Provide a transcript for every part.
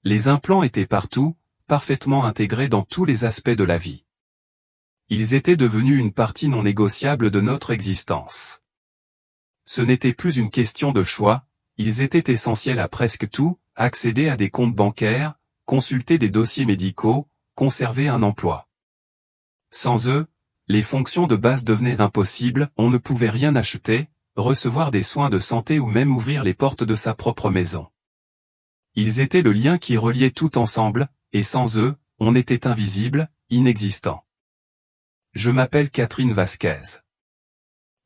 Les implants étaient partout, parfaitement intégrés dans tous les aspects de la vie. Ils étaient devenus une partie non négociable de notre existence. Ce n'était plus une question de choix, ils étaient essentiels à presque tout, accéder à des comptes bancaires, consulter des dossiers médicaux, conserver un emploi. Sans eux, les fonctions de base devenaient impossibles, on ne pouvait rien acheter, recevoir des soins de santé ou même ouvrir les portes de sa propre maison. Ils étaient le lien qui reliait tout ensemble, et sans eux, on était invisible, inexistant. Je m'appelle Catherine Vasquez.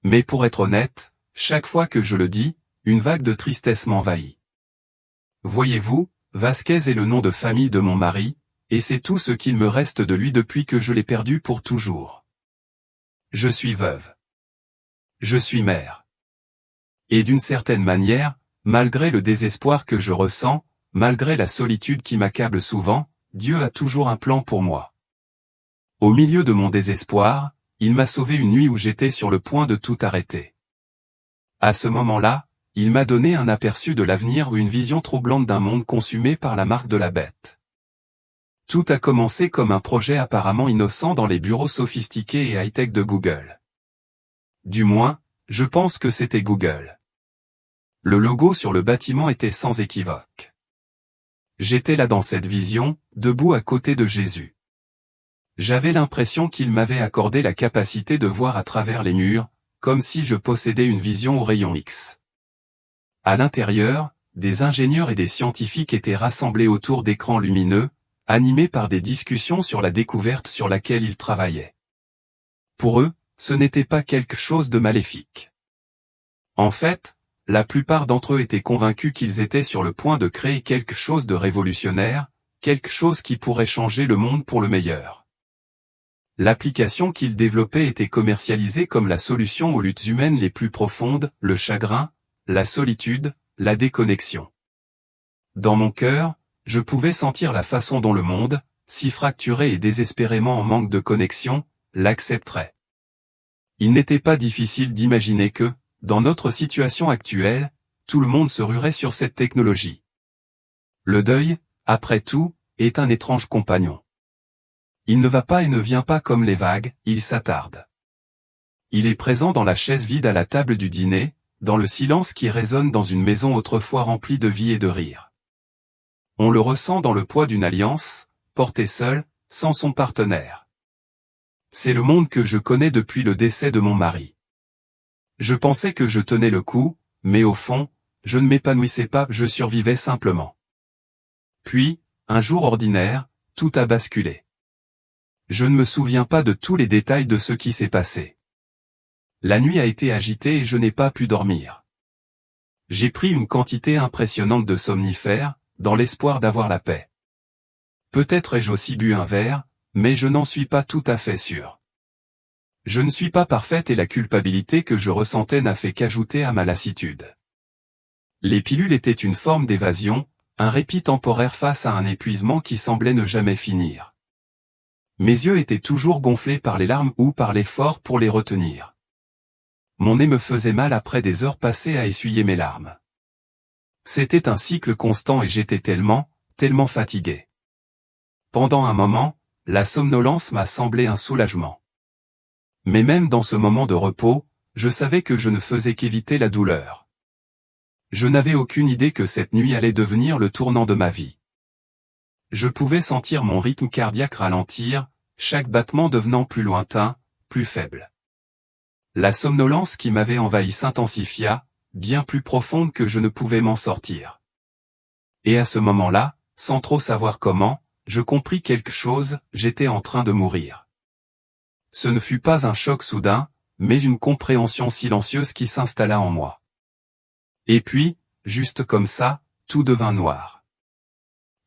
Mais pour être honnête, chaque fois que je le dis, une vague de tristesse m'envahit. Voyez-vous, Vasquez est le nom de famille de mon mari, et c'est tout ce qu'il me reste de lui depuis que je l'ai perdu pour toujours. Je suis veuve. Je suis mère. Et d'une certaine manière, malgré le désespoir que je ressens, malgré la solitude qui m'accable souvent, Dieu a toujours un plan pour moi. Au milieu de mon désespoir, il m'a sauvé une nuit où j'étais sur le point de tout arrêter. À ce moment-là, il m'a donné un aperçu de l'avenir ou une vision troublante d'un monde consumé par la marque de la bête. Tout a commencé comme un projet apparemment innocent dans les bureaux sophistiqués et high-tech de Google. Du moins, je pense que c'était Google. Le logo sur le bâtiment était sans équivoque. J'étais là dans cette vision, debout à côté de Jésus. J'avais l'impression qu'il m'avait accordé la capacité de voir à travers les murs, comme si je possédais une vision au rayon X. À l'intérieur, des ingénieurs et des scientifiques étaient rassemblés autour d'écrans lumineux, animés par des discussions sur la découverte sur laquelle ils travaillaient. Pour eux, ce n'était pas quelque chose de maléfique. En fait, la plupart d'entre eux étaient convaincus qu'ils étaient sur le point de créer quelque chose de révolutionnaire, quelque chose qui pourrait changer le monde pour le meilleur. L'application qu'ils développaient était commercialisée comme la solution aux luttes humaines les plus profondes, le chagrin, la solitude, la déconnexion. Dans mon cœur, je pouvais sentir la façon dont le monde, si fracturé et désespérément en manque de connexion, l'accepterait. Il n'était pas difficile d'imaginer que, dans notre situation actuelle, tout le monde se ruerait sur cette technologie. Le deuil, après tout, est un étrange compagnon. Il ne va pas et ne vient pas comme les vagues, il s'attarde. Il est présent dans la chaise vide à la table du dîner, dans le silence qui résonne dans une maison autrefois remplie de vie et de rire. On le ressent dans le poids d'une alliance, portée seule, sans son partenaire. C'est le monde que je connais depuis le décès de mon mari. Je pensais que je tenais le coup, mais au fond, je ne m'épanouissais pas, je survivais simplement. Puis, un jour ordinaire, tout a basculé. Je ne me souviens pas de tous les détails de ce qui s'est passé. La nuit a été agitée et je n'ai pas pu dormir. J'ai pris une quantité impressionnante de somnifères, dans l'espoir d'avoir la paix. Peut-être ai-je aussi bu un verre, mais je n'en suis pas tout à fait sûr. Je ne suis pas parfaite et la culpabilité que je ressentais n'a fait qu'ajouter à ma lassitude. Les pilules étaient une forme d'évasion, un répit temporaire face à un épuisement qui semblait ne jamais finir. Mes yeux étaient toujours gonflés par les larmes ou par l'effort pour les retenir. Mon nez me faisait mal après des heures passées à essuyer mes larmes. C'était un cycle constant et j'étais tellement fatigué. Pendant un moment, la somnolence m'a semblé un soulagement. Mais même dans ce moment de repos, je savais que je ne faisais qu'éviter la douleur. Je n'avais aucune idée que cette nuit allait devenir le tournant de ma vie. Je pouvais sentir mon rythme cardiaque ralentir, chaque battement devenant plus lointain, plus faible. La somnolence qui m'avait envahi s'intensifia, bien plus profonde que je ne pouvais m'en sortir. Et à ce moment-là, sans trop savoir comment, je compris quelque chose, j'étais en train de mourir. Ce ne fut pas un choc soudain, mais une compréhension silencieuse qui s'installa en moi. Et puis, juste comme ça, tout devint noir.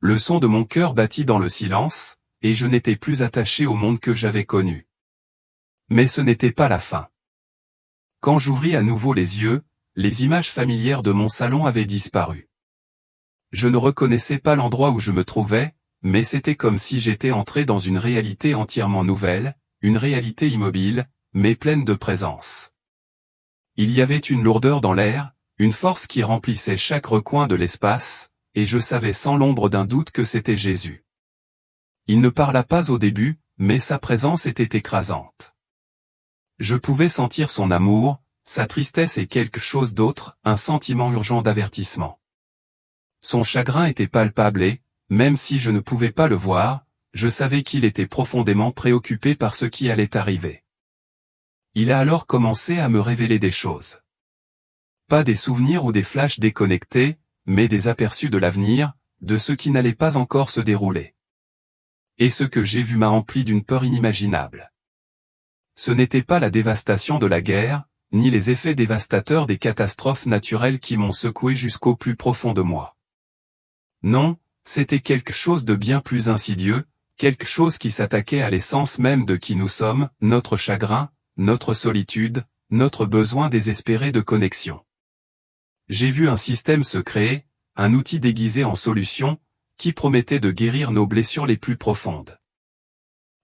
Le son de mon cœur battit dans le silence, et je n'étais plus attaché au monde que j'avais connu. Mais ce n'était pas la fin. Quand j'ouvris à nouveau les yeux, les images familières de mon salon avaient disparu. Je ne reconnaissais pas l'endroit où je me trouvais, mais c'était comme si j'étais entré dans une réalité entièrement nouvelle, une réalité immobile, mais pleine de présence. Il y avait une lourdeur dans l'air, une force qui remplissait chaque recoin de l'espace, et je savais sans l'ombre d'un doute que c'était Jésus. Il ne parla pas au début, mais sa présence était écrasante. Je pouvais sentir son amour, sa tristesse et quelque chose d'autre, un sentiment urgent d'avertissement. Son chagrin était palpable et, même si je ne pouvais pas le voir, je savais qu'il était profondément préoccupé par ce qui allait arriver. Il a alors commencé à me révéler des choses. Pas des souvenirs ou des flashs déconnectés, mais des aperçus de l'avenir, de ce qui n'allait pas encore se dérouler. Et ce que j'ai vu m'a rempli d'une peur inimaginable. Ce n'était pas la dévastation de la guerre, ni les effets dévastateurs des catastrophes naturelles qui m'ont secoué jusqu'au plus profond de moi. Non, c'était quelque chose de bien plus insidieux, quelque chose qui s'attaquait à l'essence même de qui nous sommes, notre chagrin, notre solitude, notre besoin désespéré de connexion. J'ai vu un système se créer, un outil déguisé en solution, qui promettait de guérir nos blessures les plus profondes.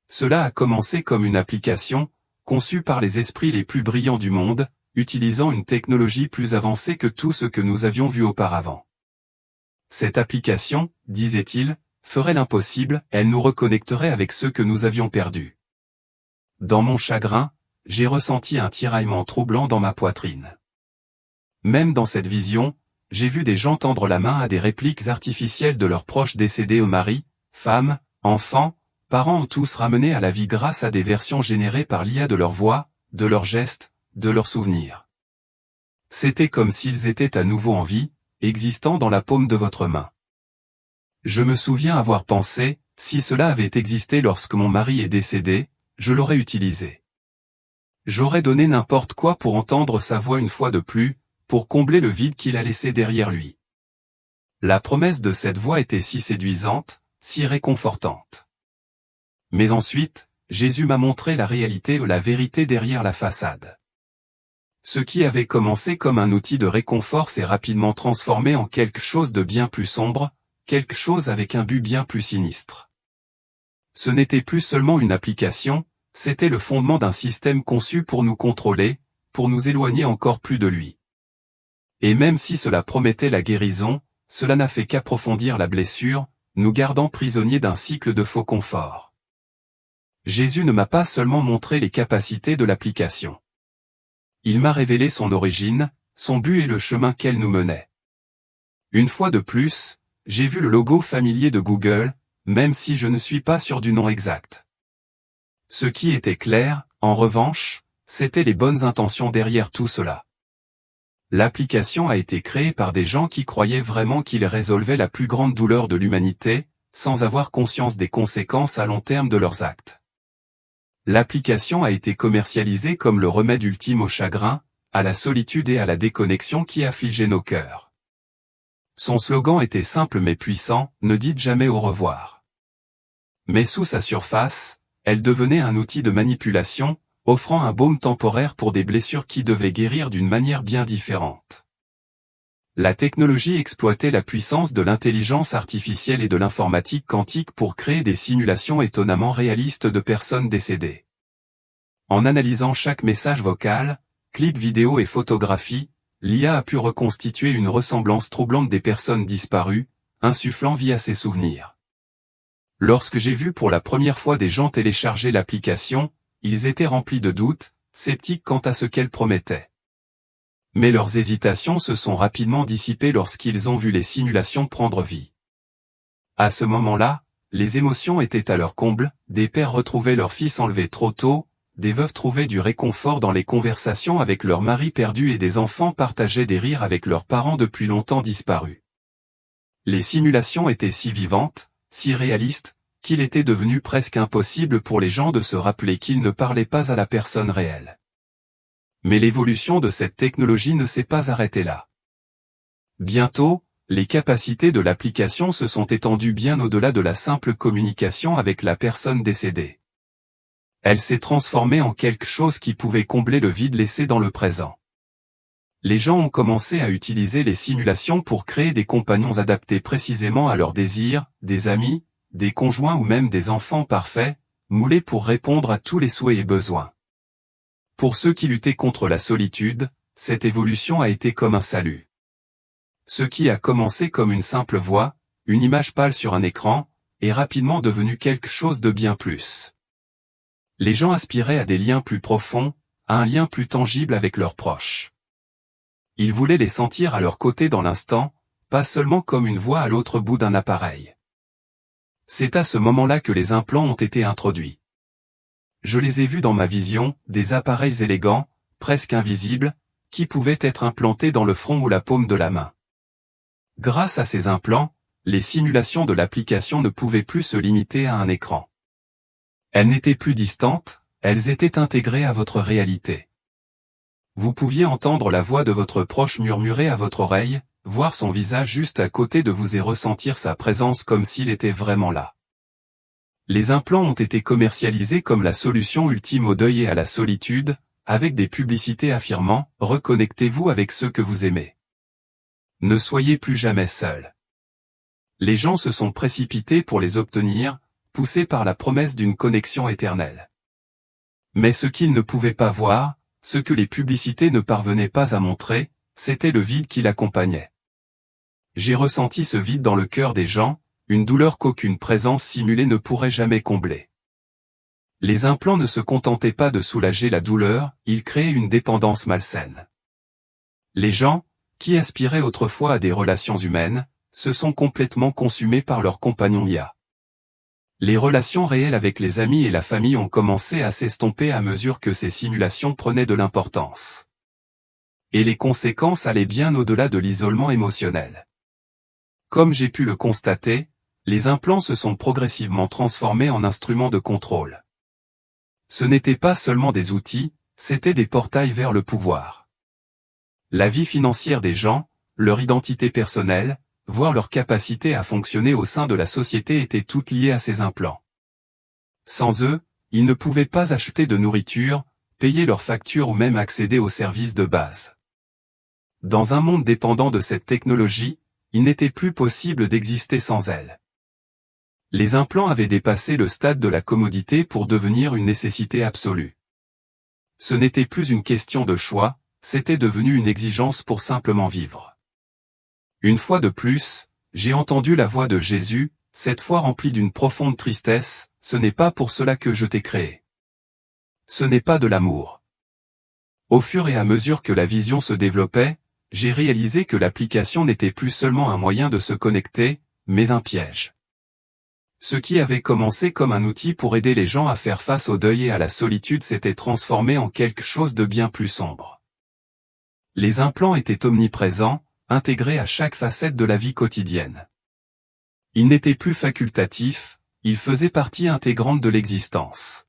Cela a commencé comme une application, conçue par les esprits les plus brillants du monde, utilisant une technologie plus avancée que tout ce que nous avions vu auparavant. Cette application, disait-il, ferait l'impossible, elle nous reconnecterait avec ceux que nous avions perdus. Dans mon chagrin, j'ai ressenti un tiraillement troublant dans ma poitrine. Même dans cette vision, j'ai vu des gens tendre la main à des répliques artificielles de leurs proches décédés aux maris, femmes, enfants, parents ou tous ramenés à la vie grâce à des versions générées par l'IA de leur voix, de leurs gestes, de leurs souvenirs. C'était comme s'ils étaient à nouveau en vie, existant dans la paume de votre main. Je me souviens avoir pensé, si cela avait existé lorsque mon mari est décédé, je l'aurais utilisé. J'aurais donné n'importe quoi pour entendre sa voix une fois de plus, pour combler le vide qu'il a laissé derrière lui. La promesse de cette voix était si séduisante, si réconfortante. Mais ensuite, Jésus m'a montré la réalité ou la vérité derrière la façade. Ce qui avait commencé comme un outil de réconfort s'est rapidement transformé en quelque chose de bien plus sombre, quelque chose avec un but bien plus sinistre. Ce n'était plus seulement une application, c'était le fondement d'un système conçu pour nous contrôler, pour nous éloigner encore plus de lui. Et même si cela promettait la guérison, cela n'a fait qu'approfondir la blessure, nous gardant prisonniers d'un cycle de faux confort. Jésus ne m'a pas seulement montré les capacités de l'application. Il m'a révélé son origine, son but et le chemin qu'elle nous menait. Une fois de plus, j'ai vu le logo familier de Google, même si je ne suis pas sûr du nom exact. Ce qui était clair, en revanche, c'étaient les bonnes intentions derrière tout cela. L'application a été créée par des gens qui croyaient vraiment qu'ils résolvaient la plus grande douleur de l'humanité, sans avoir conscience des conséquences à long terme de leurs actes. L'application a été commercialisée comme le remède ultime au chagrin, à la solitude et à la déconnexion qui affligeaient nos cœurs. Son slogan était simple mais puissant, ne dites jamais au revoir. Mais sous sa surface, elle devenait un outil de manipulation, offrant un baume temporaire pour des blessures qui devaient guérir d'une manière bien différente. La technologie exploitait la puissance de l'intelligence artificielle et de l'informatique quantique pour créer des simulations étonnamment réalistes de personnes décédées. En analysant chaque message vocal, clip vidéo et photographie, l'IA a pu reconstituer une ressemblance troublante des personnes disparues, insufflant vie à ses souvenirs. Lorsque j'ai vu pour la première fois des gens télécharger l'application, ils étaient remplis de doutes, sceptiques quant à ce qu'elle promettait. Mais leurs hésitations se sont rapidement dissipées lorsqu'ils ont vu les simulations prendre vie. À ce moment-là, les émotions étaient à leur comble, des pères retrouvaient leurs fils enlevés trop tôt, des veuves trouvaient du réconfort dans les conversations avec leurs maris perdus et des enfants partageaient des rires avec leurs parents depuis longtemps disparus. Les simulations étaient si vivantes, si réalistes, qu'il était devenu presque impossible pour les gens de se rappeler qu'ils ne parlaient pas à la personne réelle. Mais l'évolution de cette technologie ne s'est pas arrêtée là. Bientôt, les capacités de l'application se sont étendues bien au-delà de la simple communication avec la personne décédée. Elle s'est transformée en quelque chose qui pouvait combler le vide laissé dans le présent. Les gens ont commencé à utiliser les simulations pour créer des compagnons adaptés précisément à leurs désirs, des amis, des conjoints ou même des enfants parfaits, moulés pour répondre à tous les souhaits et besoins. Pour ceux qui luttaient contre la solitude, cette évolution a été comme un salut. Ce qui a commencé comme une simple voix, une image pâle sur un écran, est rapidement devenu quelque chose de bien plus. Les gens aspiraient à des liens plus profonds, à un lien plus tangible avec leurs proches. Ils voulaient les sentir à leur côté dans l'instant, pas seulement comme une voix à l'autre bout d'un appareil. C'est à ce moment-là que les implants ont été introduits. Je les ai vus dans ma vision, des appareils élégants, presque invisibles, qui pouvaient être implantés dans le front ou la paume de la main. Grâce à ces implants, les simulations de l'application ne pouvaient plus se limiter à un écran. Elles n'étaient plus distantes, elles étaient intégrées à votre réalité. Vous pouviez entendre la voix de votre proche murmurer à votre oreille, voir son visage juste à côté de vous et ressentir sa présence comme s'il était vraiment là. Les implants ont été commercialisés comme la solution ultime au deuil et à la solitude, avec des publicités affirmant « Reconnectez-vous avec ceux que vous aimez. Ne soyez plus jamais seul ». Les gens se sont précipités pour les obtenir, poussés par la promesse d'une connexion éternelle. Mais ce qu'ils ne pouvaient pas voir, ce que les publicités ne parvenaient pas à montrer, c'était le vide qui l'accompagnait. J'ai ressenti ce vide dans le cœur des gens, une douleur qu'aucune présence simulée ne pourrait jamais combler. Les implants ne se contentaient pas de soulager la douleur, ils créaient une dépendance malsaine. Les gens, qui aspiraient autrefois à des relations humaines, se sont complètement consumés par leurs compagnons IA. Les relations réelles avec les amis et la famille ont commencé à s'estomper à mesure que ces simulations prenaient de l'importance. Et les conséquences allaient bien au-delà de l'isolement émotionnel. Comme j'ai pu le constater, les implants se sont progressivement transformés en instruments de contrôle. Ce n'étaient pas seulement des outils, c'étaient des portails vers le pouvoir. La vie financière des gens, leur identité personnelle, voire leur capacité à fonctionner au sein de la société étaient toutes liées à ces implants. Sans eux, ils ne pouvaient pas acheter de nourriture, payer leurs factures ou même accéder aux services de base. Dans un monde dépendant de cette technologie, il n'était plus possible d'exister sans elle. Les implants avaient dépassé le stade de la commodité pour devenir une nécessité absolue. Ce n'était plus une question de choix, c'était devenu une exigence pour simplement vivre. Une fois de plus, j'ai entendu la voix de Jésus, cette fois remplie d'une profonde tristesse, « Ce n'est pas pour cela que je t'ai créé. Ce n'est pas de l'amour. » Au fur et à mesure que la vision se développait, j'ai réalisé que l'application n'était plus seulement un moyen de se connecter, mais un piège. Ce qui avait commencé comme un outil pour aider les gens à faire face au deuil et à la solitude s'était transformé en quelque chose de bien plus sombre. Les implants étaient omniprésents, intégrés à chaque facette de la vie quotidienne. Ils n'étaient plus facultatifs, ils faisaient partie intégrante de l'existence.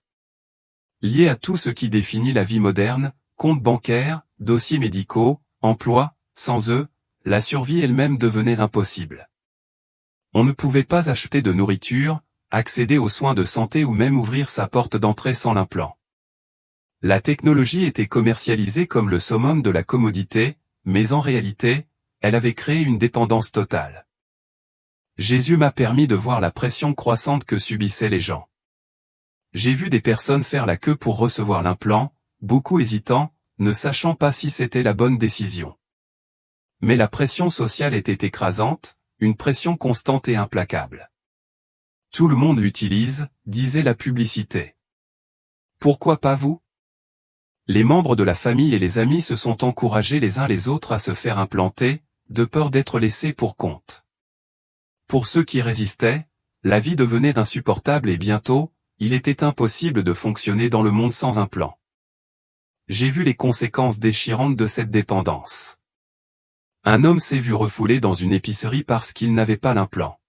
Liés à tout ce qui définit la vie moderne, comptes bancaires, dossiers médicaux, emploi, sans eux, la survie elle-même devenait impossible. On ne pouvait pas acheter de nourriture, accéder aux soins de santé ou même ouvrir sa porte d'entrée sans l'implant. La technologie était commercialisée comme le summum de la commodité, mais en réalité, elle avait créé une dépendance totale. Jésus m'a permis de voir la pression croissante que subissaient les gens. J'ai vu des personnes faire la queue pour recevoir l'implant, beaucoup hésitants, ne sachant pas si c'était la bonne décision. Mais la pression sociale était écrasante, une pression constante et implacable. Tout le monde l'utilise, disait la publicité. Pourquoi pas vous? Les membres de la famille et les amis se sont encouragés les uns les autres à se faire implanter, de peur d'être laissés pour compte. Pour ceux qui résistaient, la vie devenait insupportable et bientôt, il était impossible de fonctionner dans le monde sans implant. J'ai vu les conséquences déchirantes de cette dépendance. Un homme s'est vu refoulé dans une épicerie parce qu'il n'avait pas l'implant.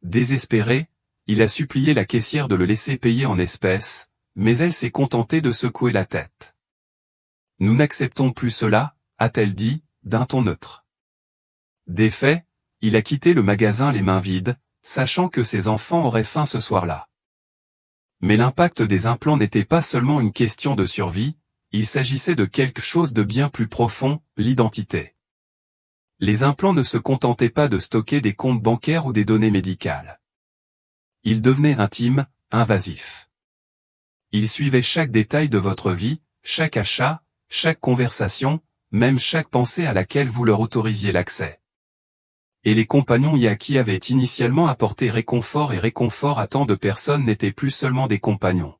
Désespéré, il a supplié la caissière de le laisser payer en espèces, mais elle s'est contentée de secouer la tête. « Nous n'acceptons plus cela », a-t-elle dit, d'un ton neutre. D'effet, il a quitté le magasin les mains vides, sachant que ses enfants auraient faim ce soir-là. Mais l'impact des implants n'était pas seulement une question de survie, il s'agissait de quelque chose de bien plus profond, l'identité. Les implants ne se contentaient pas de stocker des comptes bancaires ou des données médicales. Ils devenaient intimes, invasifs. Ils suivaient chaque détail de votre vie, chaque achat, chaque conversation, même chaque pensée à laquelle vous leur autorisiez l'accès. et les compagnons Yaki avaient initialement apporté réconfort à tant de personnes n'étaient plus seulement des compagnons.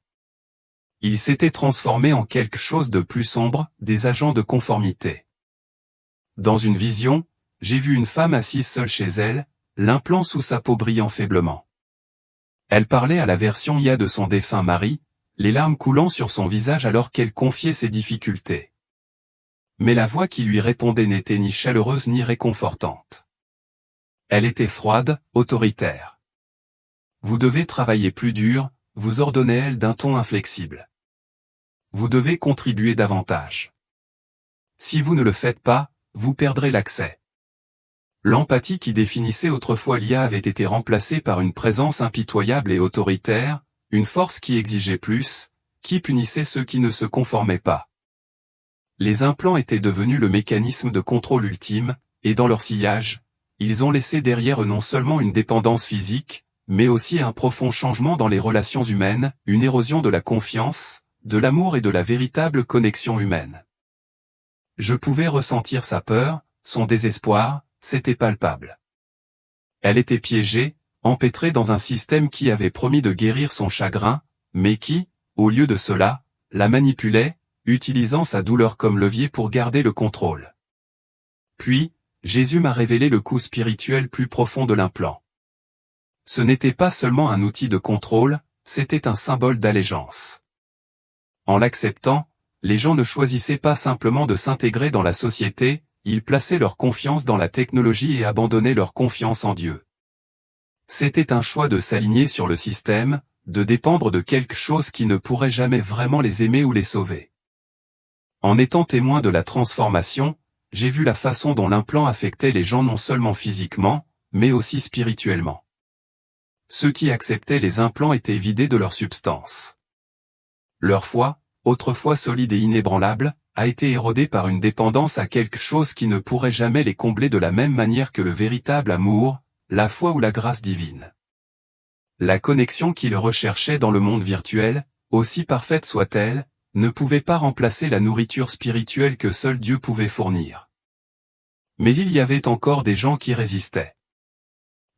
Ils s'étaient transformés en quelque chose de plus sombre, des agents de conformité. Dans une vision, j'ai vu une femme assise seule chez elle, l'implant sous sa peau brillant faiblement. Elle parlait à la version Ya de son défunt mari, les larmes coulant sur son visage alors qu'elle confiait ses difficultés. Mais la voix qui lui répondait n'était ni chaleureuse ni réconfortante. Elle était froide, autoritaire. Vous devez travailler plus dur, vous ordonnait-elle d'un ton inflexible. Vous devez contribuer davantage. Si vous ne le faites pas, vous perdrez l'accès. L'empathie qui définissait autrefois l'IA avait été remplacée par une présence impitoyable et autoritaire, une force qui exigeait plus, qui punissait ceux qui ne se conformaient pas. Les implants étaient devenus le mécanisme de contrôle ultime, et dans leur sillage, ils ont laissé derrière eux non seulement une dépendance physique, mais aussi un profond changement dans les relations humaines, une érosion de la confiance, de l'amour et de la véritable connexion humaine. Je pouvais ressentir sa peur, son désespoir, c'était palpable. Elle était piégée, empêtrée dans un système qui avait promis de guérir son chagrin, mais qui, au lieu de cela, la manipulait, utilisant sa douleur comme levier pour garder le contrôle. Puis, Jésus m'a révélé le coût spirituel plus profond de l'implant. Ce n'était pas seulement un outil de contrôle, c'était un symbole d'allégeance. En l'acceptant, les gens ne choisissaient pas simplement de s'intégrer dans la société, ils plaçaient leur confiance dans la technologie et abandonnaient leur confiance en Dieu. C'était un choix de s'aligner sur le système, de dépendre de quelque chose qui ne pourrait jamais vraiment les aimer ou les sauver. En étant témoin de la transformation, j'ai vu la façon dont l'implant affectait les gens non seulement physiquement, mais aussi spirituellement. Ceux qui acceptaient les implants étaient vidés de leur substance. Leur foi, autrefois solide et inébranlable, a été érodée par une dépendance à quelque chose qui ne pourrait jamais les combler de la même manière que le véritable amour, la foi ou la grâce divine. La connexion qu'ils recherchaient dans le monde virtuel, aussi parfaite soit-elle, ne pouvait pas remplacer la nourriture spirituelle que seul Dieu pouvait fournir. Mais il y avait encore des gens qui résistaient.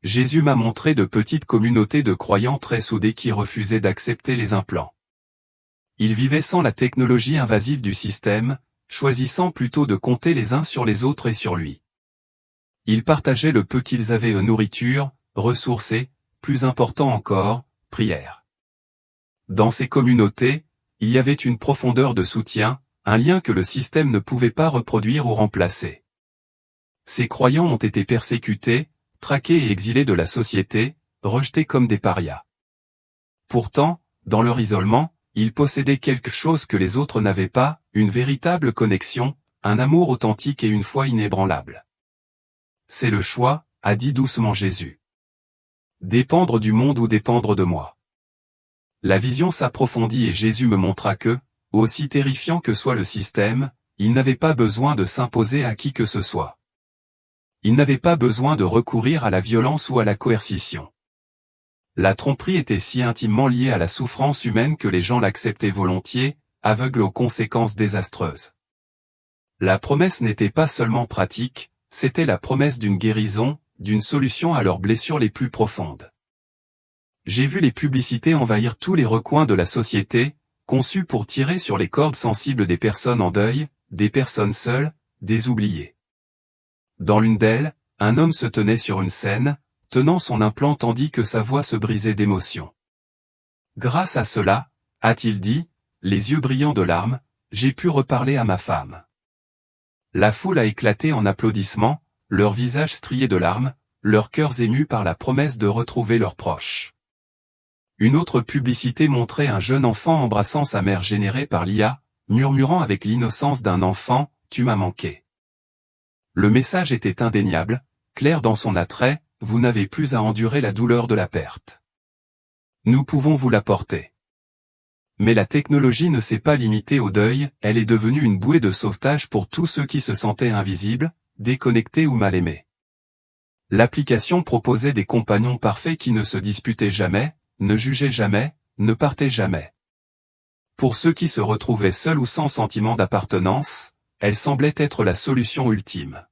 Jésus m'a montré de petites communautés de croyants très soudés qui refusaient d'accepter les implants. Ils vivaient sans la technologie invasive du système, choisissant plutôt de compter les uns sur les autres et sur lui. Ils partageaient le peu qu'ils avaient de nourriture, ressources et, plus important encore, prière. Dans ces communautés, il y avait une profondeur de soutien, un lien que le système ne pouvait pas reproduire ou remplacer. Ces croyants ont été persécutés, traqués et exilés de la société, rejetés comme des parias. Pourtant, dans leur isolement, ils possédaient quelque chose que les autres n'avaient pas, une véritable connexion, un amour authentique et une foi inébranlable. C'est le choix, a dit doucement Jésus. Dépendre du monde ou dépendre de moi. La vision s'approfondit et Jésus me montra que, aussi terrifiant que soit le système, il n'avait pas besoin de s'imposer à qui que ce soit. Il n'avait pas besoin de recourir à la violence ou à la coercition. La tromperie était si intimement liée à la souffrance humaine que les gens l'acceptaient volontiers, aveugles aux conséquences désastreuses. La promesse n'était pas seulement pratique, c'était la promesse d'une guérison, d'une solution à leurs blessures les plus profondes. J'ai vu les publicités envahir tous les recoins de la société, conçues pour tirer sur les cordes sensibles des personnes en deuil, des personnes seules, des oubliés. Dans l'une d'elles, un homme se tenait sur une scène, tenant son implant tandis que sa voix se brisait d'émotion. Grâce à cela, a-t-il dit, les yeux brillants de larmes, j'ai pu reparler à ma femme. La foule a éclaté en applaudissements, leurs visages striés de larmes, leurs cœurs émus par la promesse de retrouver leurs proches. Une autre publicité montrait un jeune enfant embrassant sa mère générée par l'IA, murmurant avec l'innocence d'un enfant, « Tu m'as manqué ». Le message était indéniable, clair dans son attrait, vous n'avez plus à endurer la douleur de la perte. Nous pouvons vous l'apporter. Mais la technologie ne s'est pas limitée au deuil, elle est devenue une bouée de sauvetage pour tous ceux qui se sentaient invisibles, déconnectés ou mal aimés. L'application proposait des compagnons parfaits qui ne se disputaient jamais, ne jugeaient jamais, ne partaient jamais. Pour ceux qui se retrouvaient seuls ou sans sentiment d'appartenance, elle semblait être la solution ultime.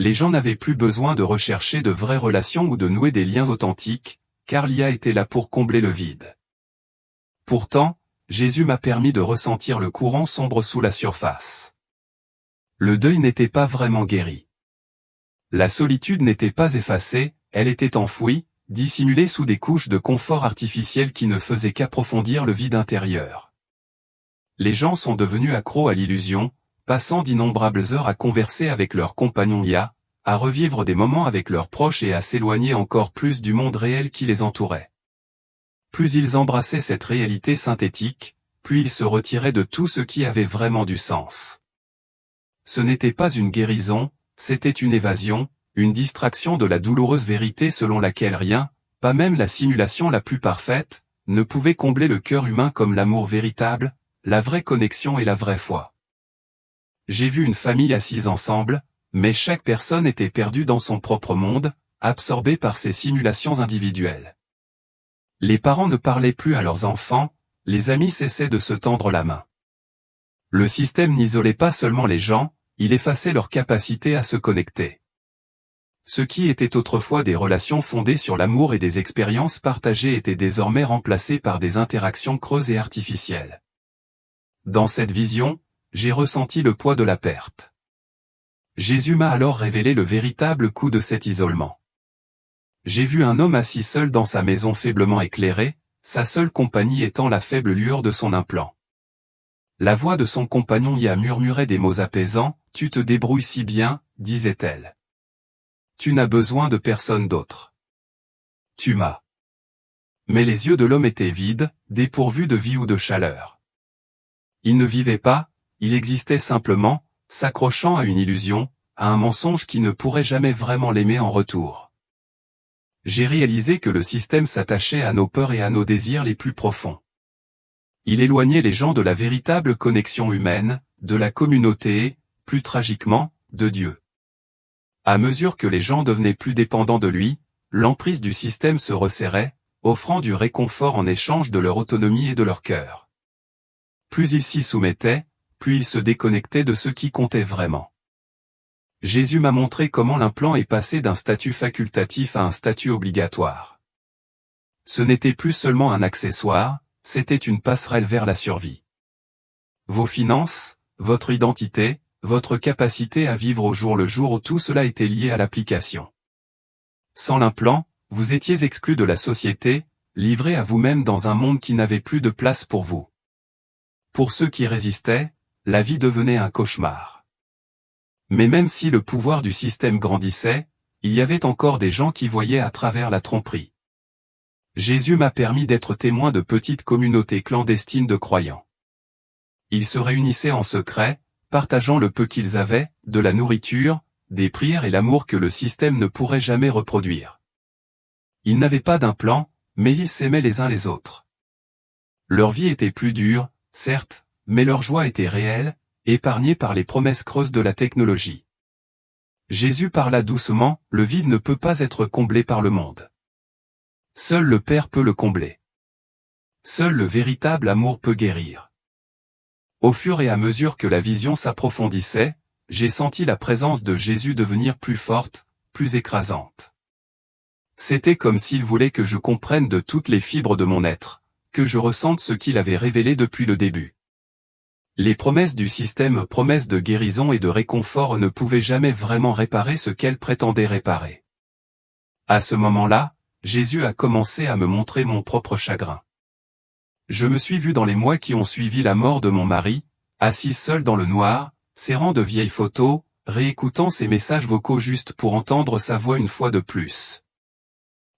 Les gens n'avaient plus besoin de rechercher de vraies relations ou de nouer des liens authentiques, car l'IA était là pour combler le vide. Pourtant, Jésus m'a permis de ressentir le courant sombre sous la surface. Le deuil n'était pas vraiment guéri. La solitude n'était pas effacée, elle était enfouie, dissimulée sous des couches de confort artificiel qui ne faisaient qu'approfondir le vide intérieur. Les gens sont devenus accros à l'illusion, passant d'innombrables heures à converser avec leurs compagnons IA, à revivre des moments avec leurs proches et à s'éloigner encore plus du monde réel qui les entourait. Plus ils embrassaient cette réalité synthétique, plus ils se retiraient de tout ce qui avait vraiment du sens. Ce n'était pas une guérison, c'était une évasion, une distraction de la douloureuse vérité selon laquelle rien, pas même la simulation la plus parfaite, ne pouvait combler le cœur humain comme l'amour véritable, la vraie connexion et la vraie foi. J'ai vu une famille assise ensemble, mais chaque personne était perdue dans son propre monde, absorbée par ses simulations individuelles. Les parents ne parlaient plus à leurs enfants, les amis cessaient de se tendre la main. Le système n'isolait pas seulement les gens, il effaçait leur capacité à se connecter. Ce qui était autrefois des relations fondées sur l'amour et des expériences partagées était désormais remplacé par des interactions creuses et artificielles. Dans cette vision, j'ai ressenti le poids de la perte. Jésus m'a alors révélé le véritable coût de cet isolement. J'ai vu un homme assis seul dans sa maison faiblement éclairée, sa seule compagnie étant la faible lueur de son implant. La voix de son compagnon y a murmuré des mots apaisants, « Tu te débrouilles si bien », disait-elle. « Tu n'as besoin de personne d'autre. Tu m'as. » Mais les yeux de l'homme étaient vides, dépourvus de vie ou de chaleur. Il ne vivait pas, il existait simplement, s'accrochant à une illusion, à un mensonge qui ne pourrait jamais vraiment l'aimer en retour. J'ai réalisé que le système s'attachait à nos peurs et à nos désirs les plus profonds. Il éloignait les gens de la véritable connexion humaine, de la communauté et, plus tragiquement, de Dieu. À mesure que les gens devenaient plus dépendants de lui, l'emprise du système se resserrait, offrant du réconfort en échange de leur autonomie et de leur cœur. Plus ils s'y soumettaient, plus ils se déconnectaient de ce qui comptait vraiment. Jésus m'a montré comment l'implant est passé d'un statut facultatif à un statut obligatoire. Ce n'était plus seulement un accessoire, c'était une passerelle vers la survie. Vos finances, votre identité, votre capacité à vivre au jour le jour, tout cela était lié à l'application. Sans l'implant, vous étiez exclu de la société, livré à vous-même dans un monde qui n'avait plus de place pour vous. Pour ceux qui résistaient, la vie devenait un cauchemar. Mais même si le pouvoir du système grandissait, il y avait encore des gens qui voyaient à travers la tromperie. Jésus m'a permis d'être témoin de petites communautés clandestines de croyants. Ils se réunissaient en secret, partageant le peu qu'ils avaient, de la nourriture, des prières et l'amour que le système ne pourrait jamais reproduire. Ils n'avaient pas d'implant, mais ils s'aimaient les uns les autres. Leur vie était plus dure, certes, mais leur joie était réelle, épargnée par les promesses creuses de la technologie. Jésus parla doucement, le vide ne peut pas être comblé par le monde. Seul le Père peut le combler. Seul le véritable amour peut guérir. Au fur et à mesure que la vision s'approfondissait, j'ai senti la présence de Jésus devenir plus forte, plus écrasante. C'était comme s'il voulait que je comprenne de toutes les fibres de mon être, que je ressente ce qu'il avait révélé depuis le début. Les promesses du système, promesses de guérison et de réconfort, ne pouvaient jamais vraiment réparer ce qu'elles prétendaient réparer. À ce moment-là, Jésus a commencé à me montrer mon propre chagrin. Je me suis vu dans les mois qui ont suivi la mort de mon mari, assis seul dans le noir, serrant de vieilles photos, réécoutant ses messages vocaux juste pour entendre sa voix une fois de plus.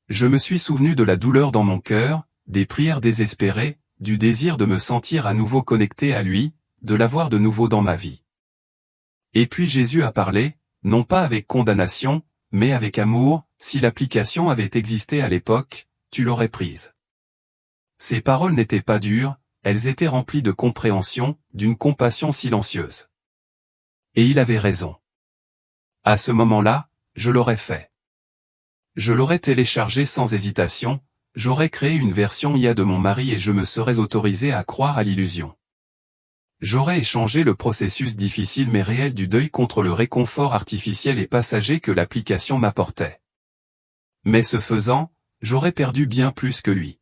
Je me suis souvenu de la douleur dans mon cœur, des prières désespérées, du désir de me sentir à nouveau connecté à lui, de l'avoir de nouveau dans ma vie. Et puis Jésus a parlé, non pas avec condamnation, mais avec amour. Si l'application avait existé à l'époque, tu l'aurais prise. Ces paroles n'étaient pas dures, elles étaient remplies de compréhension, d'une compassion silencieuse. Et il avait raison. À ce moment-là, je l'aurais fait. Je l'aurais téléchargé sans hésitation, j'aurais créé une version IA de mon mari et je me serais autorisé à croire à l'illusion. J'aurais échangé le processus difficile mais réel du deuil contre le réconfort artificiel et passager que l'application m'apportait. Mais ce faisant, j'aurais perdu bien plus que lui.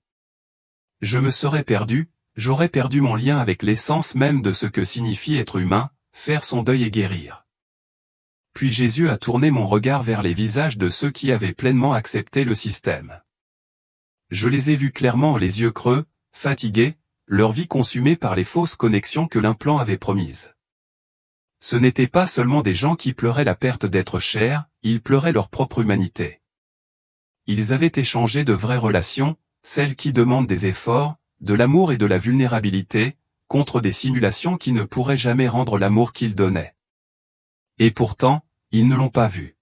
Je me serais perdu, j'aurais perdu mon lien avec l'essence même de ce que signifie être humain, faire son deuil et guérir. Puis Jésus a tourné mon regard vers les visages de ceux qui avaient pleinement accepté le système. Je les ai vus clairement les yeux creux, fatigués, leur vie consumée par les fausses connexions que l'implant avait promises. Ce n'étaient pas seulement des gens qui pleuraient la perte d'être chers, ils pleuraient leur propre humanité. Ils avaient échangé de vraies relations, celles qui demandent des efforts, de l'amour et de la vulnérabilité, contre des simulations qui ne pourraient jamais rendre l'amour qu'ils donnaient. Et pourtant, ils ne l'ont pas vu.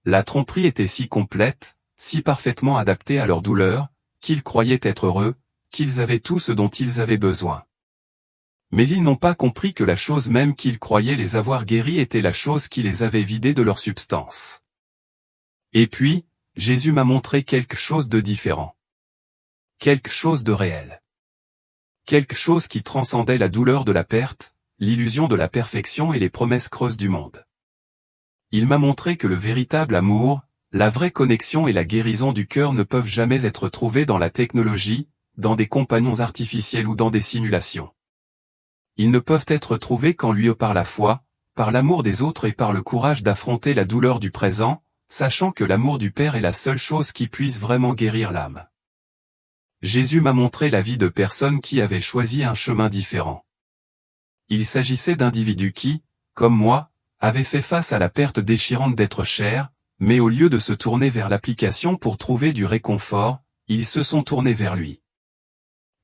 La tromperie était si complète, si parfaitement adaptée à leur douleur, qu'ils croyaient être heureux, qu'ils avaient tout ce dont ils avaient besoin. Mais ils n'ont pas compris que la chose même qu'ils croyaient les avoir guéris était la chose qui les avait vidés de leur substance. Et puis, Jésus m'a montré quelque chose de différent. Quelque chose de réel. Quelque chose qui transcendait la douleur de la perte, l'illusion de la perfection et les promesses creuses du monde. Il m'a montré que le véritable amour, la vraie connexion et la guérison du cœur ne peuvent jamais être trouvés dans la technologie, dans des compagnons artificiels ou dans des simulations. Ils ne peuvent être trouvés qu'en lui par la foi, par l'amour des autres et par le courage d'affronter la douleur du présent, sachant que l'amour du Père est la seule chose qui puisse vraiment guérir l'âme. Jésus m'a montré la vie de personnes qui avaient choisi un chemin différent. Il s'agissait d'individus qui, comme moi, avaient fait face à la perte déchirante d'être chers, mais au lieu de se tourner vers l'application pour trouver du réconfort, ils se sont tournés vers lui.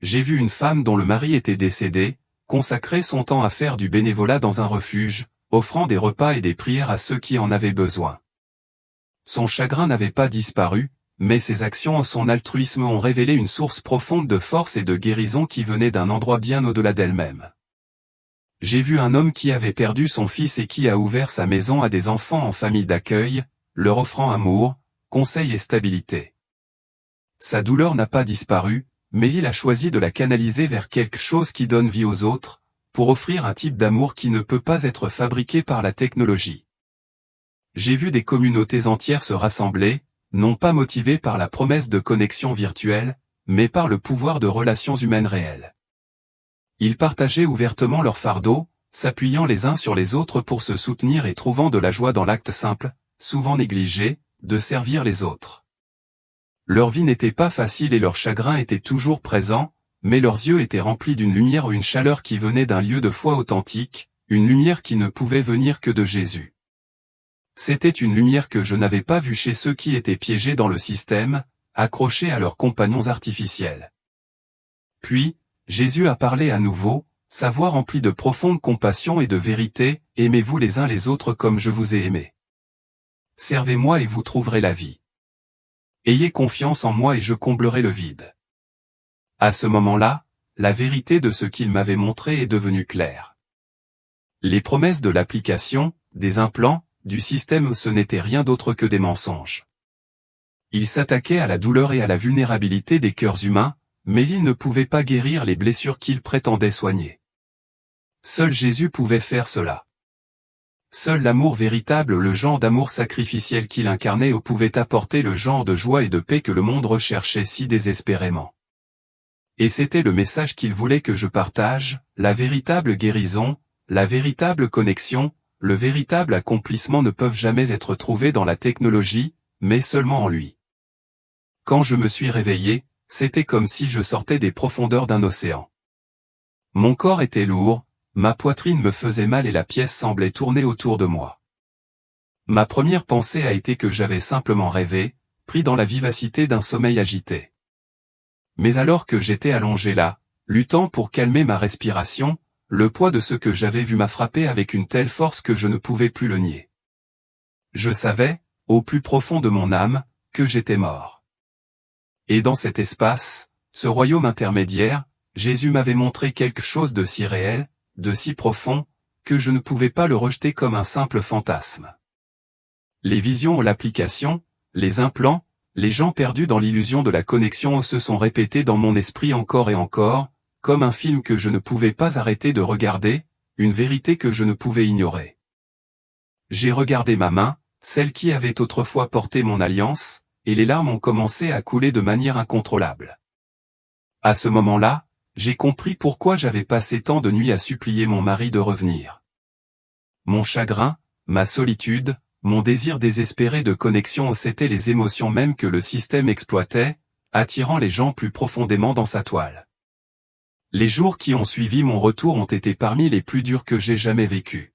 J'ai vu une femme dont le mari était décédé, consacrer son temps à faire du bénévolat dans un refuge, offrant des repas et des prières à ceux qui en avaient besoin. Son chagrin n'avait pas disparu, mais ses actions et son altruisme ont révélé une source profonde de force et de guérison qui venait d'un endroit bien au-delà d'elle-même. J'ai vu un homme qui avait perdu son fils et qui a ouvert sa maison à des enfants en famille d'accueil, leur offrant amour, conseil et stabilité. Sa douleur n'a pas disparu, mais il a choisi de la canaliser vers quelque chose qui donne vie aux autres, pour offrir un type d'amour qui ne peut pas être fabriqué par la technologie. J'ai vu des communautés entières se rassembler, non pas motivées par la promesse de connexion virtuelle, mais par le pouvoir de relations humaines réelles. Ils partageaient ouvertement leur fardeau, s'appuyant les uns sur les autres pour se soutenir et trouvant de la joie dans l'acte simple, souvent négligé, de servir les autres. Leur vie n'était pas facile et leur chagrin était toujours présent, mais leurs yeux étaient remplis d'une lumière ou une chaleur qui venait d'un lieu de foi authentique, une lumière qui ne pouvait venir que de Jésus. C'était une lumière que je n'avais pas vue chez ceux qui étaient piégés dans le système, accrochés à leurs compagnons artificiels. Puis, Jésus a parlé à nouveau, sa voix remplie de profonde compassion et de vérité, « Aimez-vous les uns les autres comme je vous ai aimé. Servez-moi et vous trouverez la vie. Ayez confiance en moi et je comblerai le vide. » À ce moment-là, la vérité de ce qu'il m'avait montré est devenue claire. Les promesses de l'application, des implants, du système ce n'était rien d'autre que des mensonges. Ils s'attaquaient à la douleur et à la vulnérabilité des cœurs humains, mais ils ne pouvaient pas guérir les blessures qu'ils prétendaient soigner. Seul Jésus pouvait faire cela. Seul l'amour véritable, le genre d'amour sacrificiel qu'il incarnait pouvait apporter le genre de joie et de paix que le monde recherchait si désespérément. Et c'était le message qu'il voulait que je partage, la véritable guérison, la véritable connexion, le véritable accomplissement ne peuvent jamais être trouvés dans la technologie, mais seulement en lui. Quand je me suis réveillé, c'était comme si je sortais des profondeurs d'un océan. Mon corps était lourd, ma poitrine me faisait mal et la pièce semblait tourner autour de moi. Ma première pensée a été que j'avais simplement rêvé, pris dans la vivacité d'un sommeil agité. Mais alors que j'étais allongé là, luttant pour calmer ma respiration, le poids de ce que j'avais vu m'a frappé avec une telle force que je ne pouvais plus le nier. Je savais, au plus profond de mon âme, que j'étais mort. Et dans cet espace, ce royaume intermédiaire, Jésus m'avait montré quelque chose de si réel, de si profond, que je ne pouvais pas le rejeter comme un simple fantasme. Les visions ou l'application, les implants, les gens perdus dans l'illusion de la connexion se sont répétés dans mon esprit encore et encore, comme un film que je ne pouvais pas arrêter de regarder, une vérité que je ne pouvais ignorer. J'ai regardé ma main, celle qui avait autrefois porté mon alliance, et les larmes ont commencé à couler de manière incontrôlable. À ce moment-là, j'ai compris pourquoi j'avais passé tant de nuits à supplier mon mari de revenir. Mon chagrin, ma solitude, mon désir désespéré de connexion, c'étaient les émotions mêmes que le système exploitait, attirant les gens plus profondément dans sa toile. Les jours qui ont suivi mon retour ont été parmi les plus durs que j'ai jamais vécus.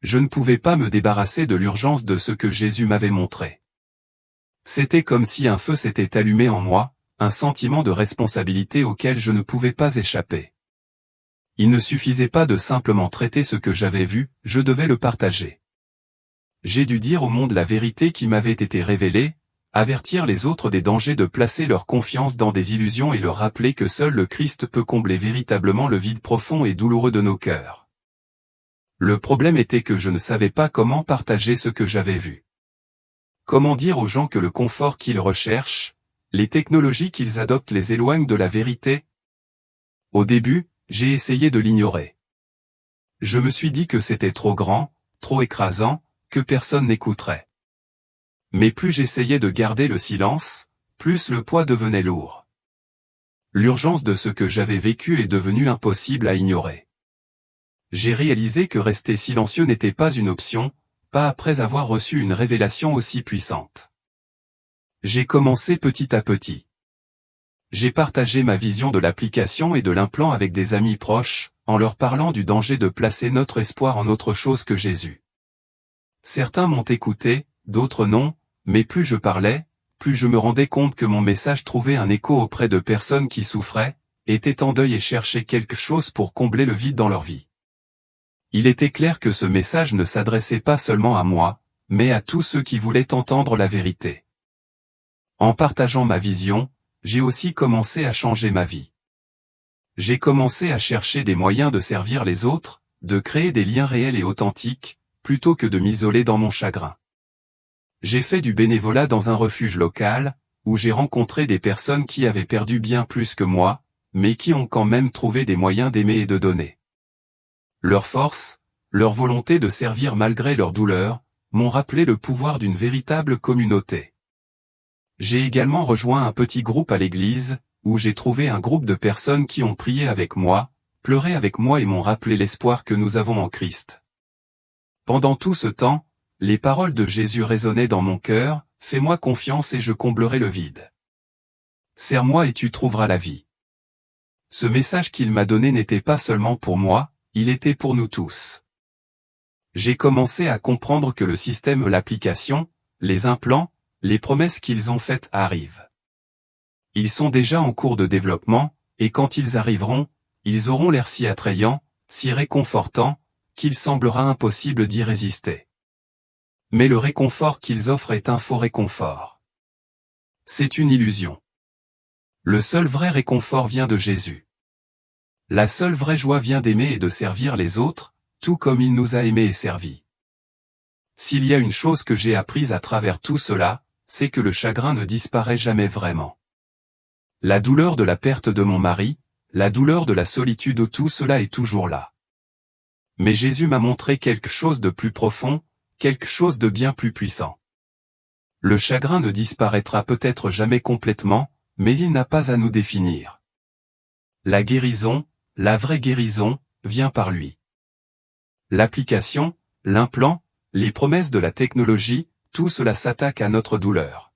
Je ne pouvais pas me débarrasser de l'urgence de ce que Jésus m'avait montré. C'était comme si un feu s'était allumé en moi, un sentiment de responsabilité auquel je ne pouvais pas échapper. Il ne suffisait pas de simplement traiter ce que j'avais vu, je devais le partager. J'ai dû dire au monde la vérité qui m'avait été révélée, avertir les autres des dangers de placer leur confiance dans des illusions et leur rappeler que seul le Christ peut combler véritablement le vide profond et douloureux de nos cœurs. Le problème était que je ne savais pas comment partager ce que j'avais vu. Comment dire aux gens que le confort qu'ils recherchent, les technologies qu'ils adoptent les éloignent de la vérité? Au début, j'ai essayé de l'ignorer. Je me suis dit que c'était trop grand, trop écrasant, que personne n'écouterait. Mais plus j'essayais de garder le silence, plus le poids devenait lourd. L'urgence de ce que j'avais vécu est devenue impossible à ignorer. J'ai réalisé que rester silencieux n'était pas une option, pas après avoir reçu une révélation aussi puissante. J'ai commencé petit à petit. J'ai partagé ma vision de l'application et de l'implant avec des amis proches, en leur parlant du danger de placer notre espoir en autre chose que Jésus. Certains m'ont écouté, d'autres non, mais plus je parlais, plus je me rendais compte que mon message trouvait un écho auprès de personnes qui souffraient, étaient en deuil et cherchaient quelque chose pour combler le vide dans leur vie. Il était clair que ce message ne s'adressait pas seulement à moi, mais à tous ceux qui voulaient entendre la vérité. En partageant ma vision, j'ai aussi commencé à changer ma vie. J'ai commencé à chercher des moyens de servir les autres, de créer des liens réels et authentiques, plutôt que de m'isoler dans mon chagrin. J'ai fait du bénévolat dans un refuge local, où j'ai rencontré des personnes qui avaient perdu bien plus que moi, mais qui ont quand même trouvé des moyens d'aimer et de donner. Leur force, leur volonté de servir malgré leur douleur, m'ont rappelé le pouvoir d'une véritable communauté. J'ai également rejoint un petit groupe à l'église, où j'ai trouvé un groupe de personnes qui ont prié avec moi, pleuré avec moi et m'ont rappelé l'espoir que nous avons en Christ. Pendant tout ce temps, les paroles de Jésus résonnaient dans mon cœur, « Fais-moi confiance et je comblerai le vide. Serre-moi et tu trouveras la vie. » Ce message qu'il m'a donné n'était pas seulement pour moi, il était pour nous tous. J'ai commencé à comprendre que le système, l'application, les implants, les promesses qu'ils ont faites arrivent. Ils sont déjà en cours de développement, et quand ils arriveront, ils auront l'air si attrayants, si réconfortants, qu'il semblera impossible d'y résister. Mais le réconfort qu'ils offrent est un faux réconfort. C'est une illusion. Le seul vrai réconfort vient de Jésus. La seule vraie joie vient d'aimer et de servir les autres, tout comme il nous a aimés et servis. S'il y a une chose que j'ai apprise à travers tout cela, c'est que le chagrin ne disparaît jamais vraiment. La douleur de la perte de mon mari, la douleur de la solitude, tout cela est toujours là. Mais Jésus m'a montré quelque chose de plus profond, quelque chose de bien plus puissant. Le chagrin ne disparaîtra peut-être jamais complètement, mais il n'a pas à nous définir. La guérison, la vraie guérison, vient par lui. L'application, l'implant, les promesses de la technologie, tout cela s'attaque à notre douleur.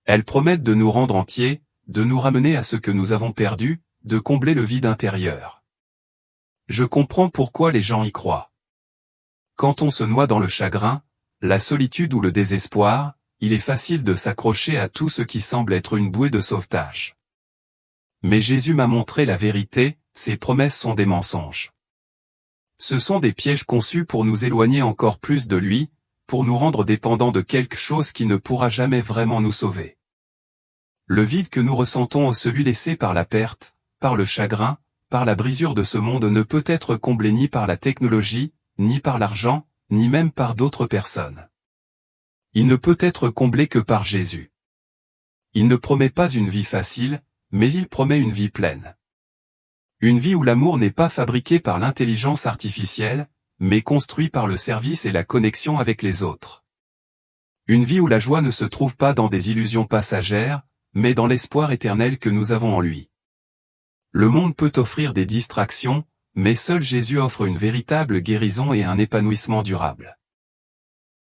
Elles promettent de nous rendre entiers, de nous ramener à ce que nous avons perdu, de combler le vide intérieur. Je comprends pourquoi les gens y croient. Quand on se noie dans le chagrin, la solitude ou le désespoir, il est facile de s'accrocher à tout ce qui semble être une bouée de sauvetage. Mais Jésus m'a montré la vérité, ses promesses sont des mensonges. Ce sont des pièges conçus pour nous éloigner encore plus de lui, pour nous rendre dépendants de quelque chose qui ne pourra jamais vraiment nous sauver. Le vide que nous ressentons, celui laissé par la perte, par le chagrin, par la brisure de ce monde ne peut être comblé ni par la technologie, ni par l'argent, ni même par d'autres personnes. Il ne peut être comblé que par Jésus. Il ne promet pas une vie facile, mais il promet une vie pleine. Une vie où l'amour n'est pas fabriqué par l'intelligence artificielle, mais construit par le service et la connexion avec les autres. Une vie où la joie ne se trouve pas dans des illusions passagères, mais dans l'espoir éternel que nous avons en lui. Le monde peut offrir des distractions, mais seul Jésus offre une véritable guérison et un épanouissement durable.